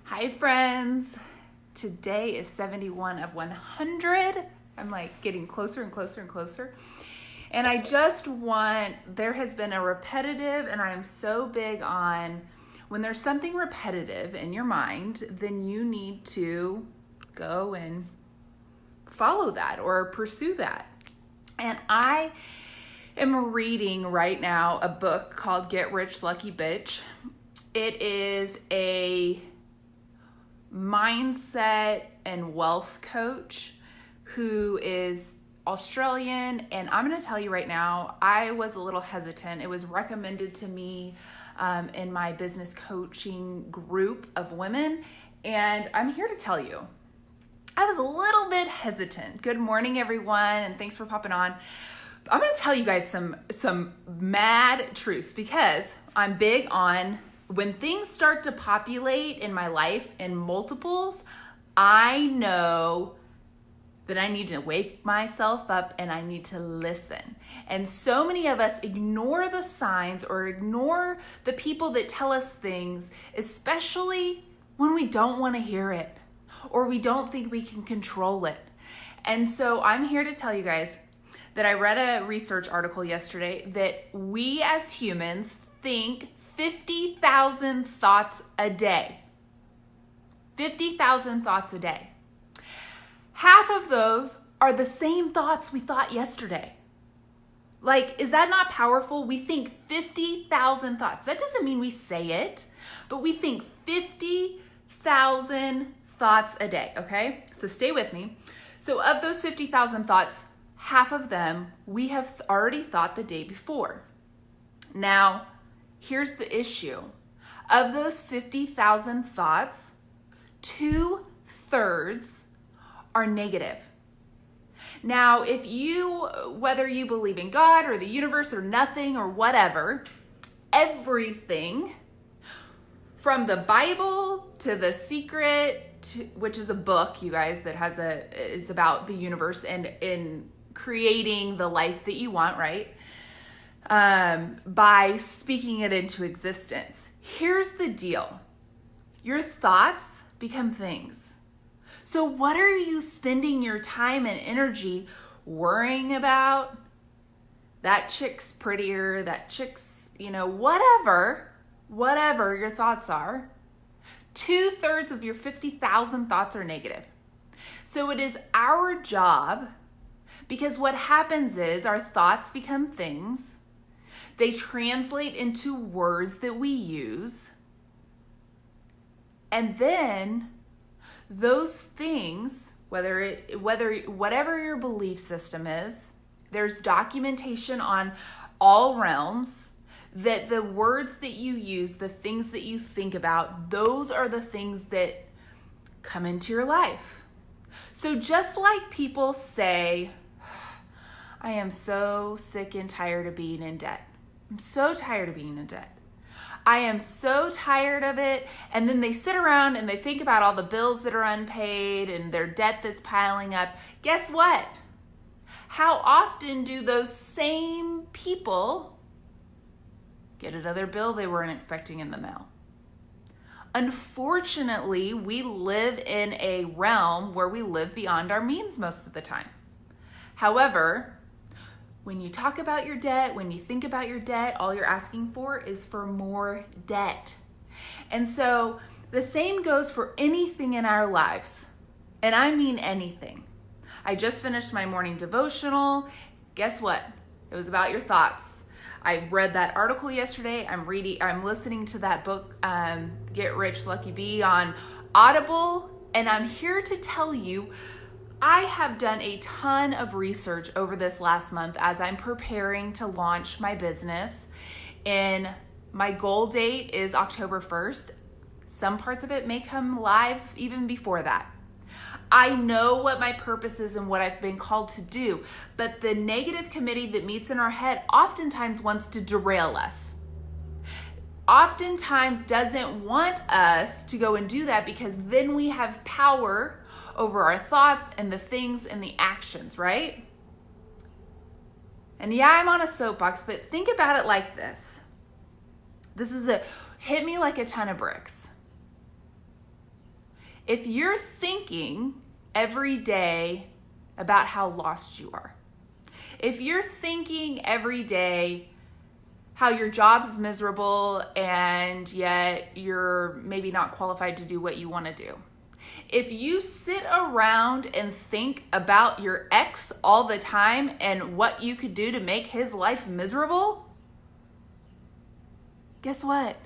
Hi friends, today is 71 of 100. I'm like getting closer and closer and closer. And there has been a repetitive, and I'm so big on when there's something repetitive in your mind, then you need to go and follow that or pursue that. And I am reading right now a book called Get Rich Lucky Bitch. It is a mindset and wealth coach who is Australian, and I'm going to tell you right now, I was a little hesitant. It was recommended to me in my business coaching group of women, and I'm here to tell you, I was a little bit hesitant. Good morning, everyone, and thanks for popping on. I'm going to tell you guys some mad truths because I'm big on when things start to populate in my life in multiples, I know that I need to wake myself up and I need to listen. And so many of us ignore the signs or ignore the people that tell us things, especially when we don't want to hear it or we don't think we can control it. And so I'm here to tell you guys that I read a research article yesterday that we as humans think 50,000 thoughts a day. 50,000 thoughts a day. Half of those are the same thoughts we thought yesterday. Like, is that not powerful? We think 50,000 thoughts. That doesn't mean we say it, but we think 50,000 thoughts a day, okay? So stay with me. So of those 50,000 thoughts, half of them we have already thought the day before. Now, here's the issue. Of those 50,000 thoughts, 2/3 are negative. Now, whether you believe in God or the universe or nothing or whatever, everything from the Bible to The Secret, which is a book, you guys, that it's about the universe and in creating the life that you want, right? By speaking it into existence. Here's the deal. Your thoughts become things. So what are you spending your time and energy worrying about? That chick's prettier, that chick's, whatever your thoughts are. 2/3 of your 50,000 thoughts are negative. So it is our job, because what happens is our thoughts become things. They translate into words that we use. And then those things, whatever your belief system is, there's documentation on all realms that the words that you use, the things that you think about, those are the things that come into your life. So just like people say, I am so sick and tired of being in debt. I'm so tired of being in debt. I am so tired of it. And then they sit around and they think about all the bills that are unpaid and their debt that's piling up. Guess what? How often do those same people get another bill they weren't expecting in the mail? Unfortunately, we live in a realm where we live beyond our means most of the time. However, when you talk about your debt, when you think about your debt, all you're asking for is for more debt. And so the same goes for anything in our lives. And I mean anything. I just finished my morning devotional. Guess what? It was about your thoughts. I read that article yesterday. I'm listening to that book, Get Rich Lucky Bee, on Audible. And I'm here to tell you, I have done a ton of research over this last month as I'm preparing to launch my business. And my goal date is October 1st. Some parts of it may come live even before that. I know what my purpose is and what I've been called to do, but the negative committee that meets in our head oftentimes wants to derail us. Oftentimes doesn't want us to go and do that because then we have power over our thoughts and the things and the actions, right? And yeah, I'm on a soapbox, but think about it like this. Hit me like a ton of bricks. If you're thinking every day about how lost you are, if you're thinking every day how your job is miserable and yet you're maybe not qualified to do what you want to do, if you sit around and think about your ex all the time and what you could do to make his life miserable, guess what?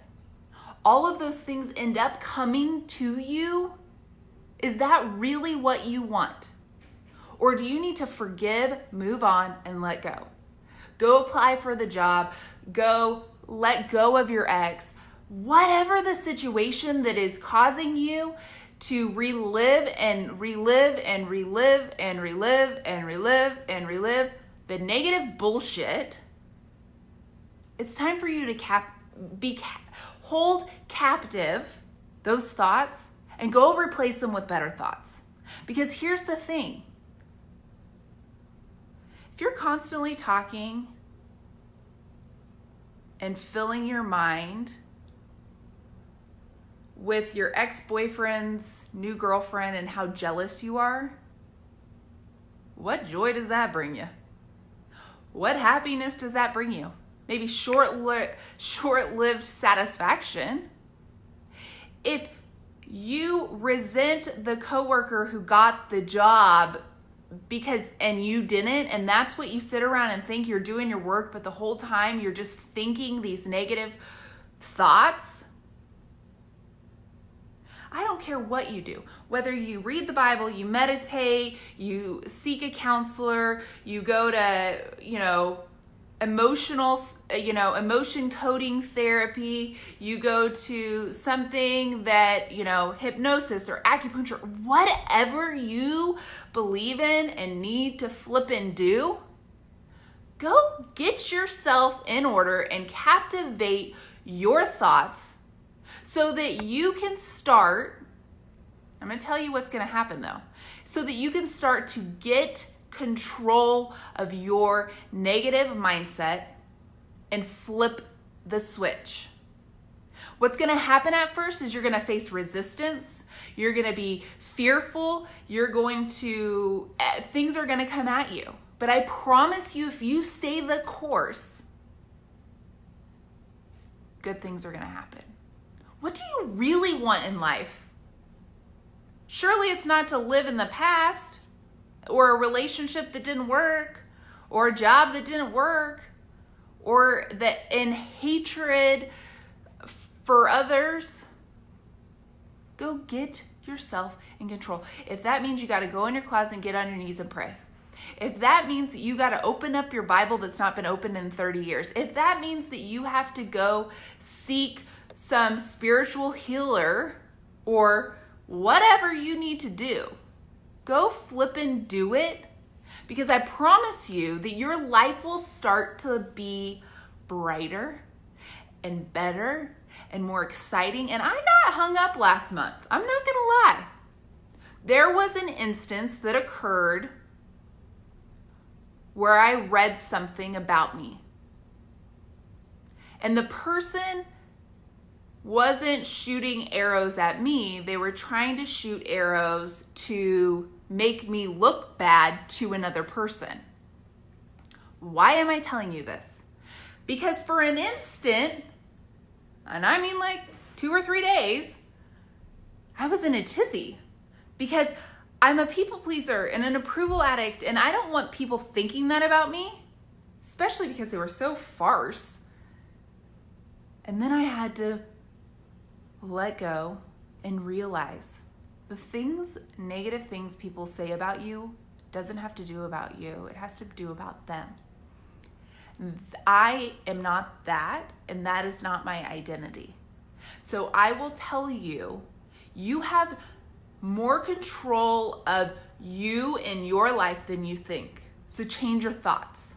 All of those things end up coming to you. Is that really what you want? Or do you need to forgive, move on, and let go? Go apply for the job. Go let go of your ex. Whatever the situation that is causing you to relive and relive and relive and relive and relive and relive the negative bullshit, it's time for you to hold captive those thoughts and go replace them with better thoughts. Because here's the thing. If you're constantly talking and filling your mind with your ex-boyfriend's new girlfriend and how jealous you are, what joy does that bring you? What happiness does that bring you? Maybe short-lived satisfaction. If you resent the coworker who got the job and you didn't, and that's what you sit around and think you're doing your work, but the whole time you're just thinking these negative thoughts, I don't care what you do, whether you read the Bible, you meditate, you seek a counselor, you go to, emotion coding therapy, you go to something that, hypnosis or acupuncture, whatever you believe in and need to flip and do, go get yourself in order and captivate your thoughts so that you can start, I'm going to tell you what's going to happen though, so that you can start to get control of your negative mindset and flip the switch. What's going to happen at first is you're going to face resistance. You're going to be fearful. Things are going to come at you. But I promise you, if you stay the course, good things are going to happen. What do you really want in life? Surely it's not to live in the past, or a relationship that didn't work, or a job that didn't work, or that in hatred for others. Go get yourself in control. If that means you got to go in your closet and get on your knees and pray. If that means that you got to open up your Bible that's not been opened in 30 years. If that means that you have to go seek some spiritual healer or whatever you need to do, go flip and do it, because I promise you that your life will start to be brighter and better and more exciting. And I got hung up last month. I'm not gonna lie. There was an instance that occurred where I read something about me. And the person wasn't shooting arrows at me. They were trying to shoot arrows to make me look bad to another person. Why am I telling you this? Because for an instant, and I mean like 2 or 3 days, I was in a tizzy because I'm a people pleaser and an approval addict, and I don't want people thinking that about me, especially because they were so farce. And then I had to let go and realize the negative things people say about you doesn't have to do about you. It has to do about them. I am not that, and that is not my identity. So I will tell you, you have more control of you in your life than you think. So change your thoughts,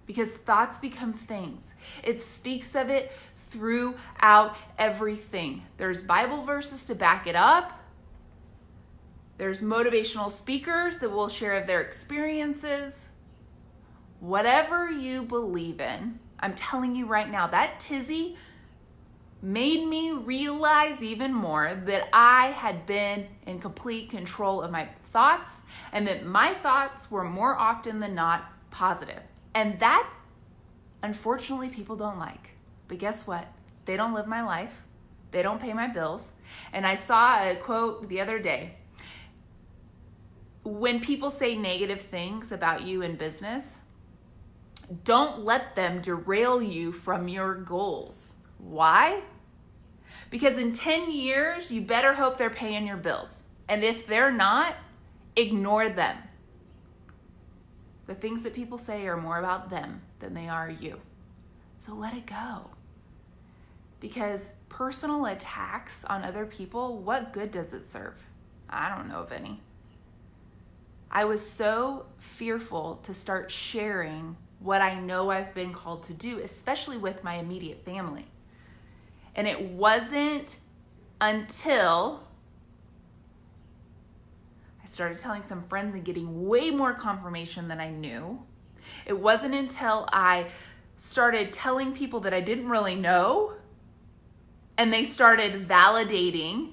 because thoughts become things. It speaks of it throughout everything. There's Bible verses to back it up. There's motivational speakers that will share of their experiences. Whatever you believe in, I'm telling you right now, that tizzy made me realize even more that I had been in complete control of my thoughts and that my thoughts were more often than not positive. And that, unfortunately, people don't like. But guess what? They don't live my life. They don't pay my bills. And I saw a quote the other day. When people say negative things about you in business, don't let them derail you from your goals. Why? Because in 10 years, you better hope they're paying your bills. And if they're not, ignore them. The things that people say are more about them than they are you. So let it go. Because personal attacks on other people, what good does it serve? I don't know of any. I was so fearful to start sharing what I know I've been called to do, especially with my immediate family. And it wasn't until I started telling some friends and getting way more confirmation than I knew. It wasn't until I started telling people that I didn't really know and they started validating.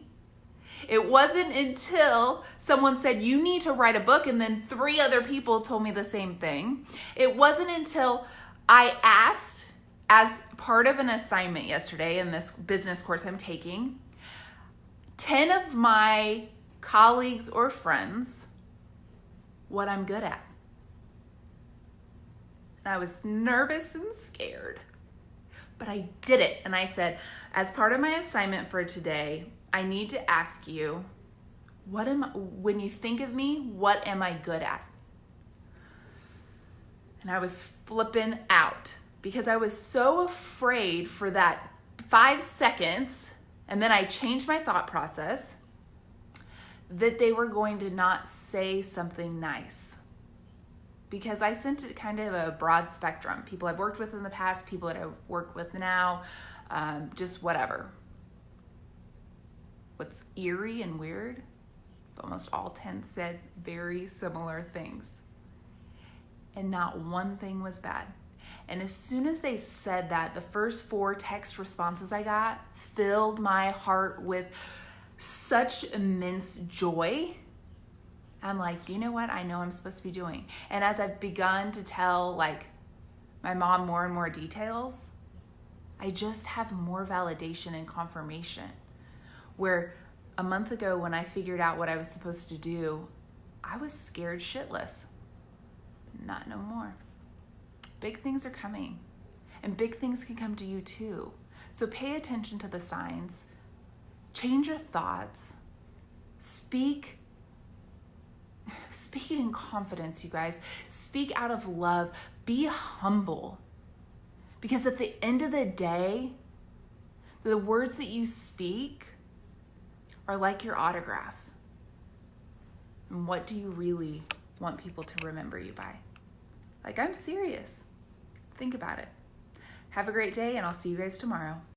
It wasn't until someone said, you need to write a book, and then 3 other people told me the same thing. It wasn't until I asked, as part of an assignment yesterday in this business course I'm taking, 10 of my colleagues or friends what I'm good at. And I was nervous and scared, but I did it. And I said, as part of my assignment for today, I need to ask you, when you think of me, what am I good at? And I was flipping out because I was so afraid for that 5 seconds, and then I changed my thought process, that they were going to not say something nice. Because I sent it kind of a broad spectrum. People I've worked with in the past, people that I work with now, just whatever. What's eerie and weird, almost all 10 said very similar things. And not one thing was bad. And as soon as they said that, the first 4 text responses I got filled my heart with such immense joy. I'm like, you know what? I know I'm supposed to be doing. And as I've begun to tell my mom more and more details, I just have more validation and confirmation. Where a month ago when I figured out what I was supposed to do, I was scared shitless. Not no more. Big things are coming, and big things can come to you too. So pay attention to the signs, change your thoughts, speak in confidence, you guys. Speak out of love, be humble. Because at the end of the day, the words that you speak are like your autograph. And what do you really want people to remember you by? I'm serious. Think about it. Have a great day, and I'll see you guys tomorrow.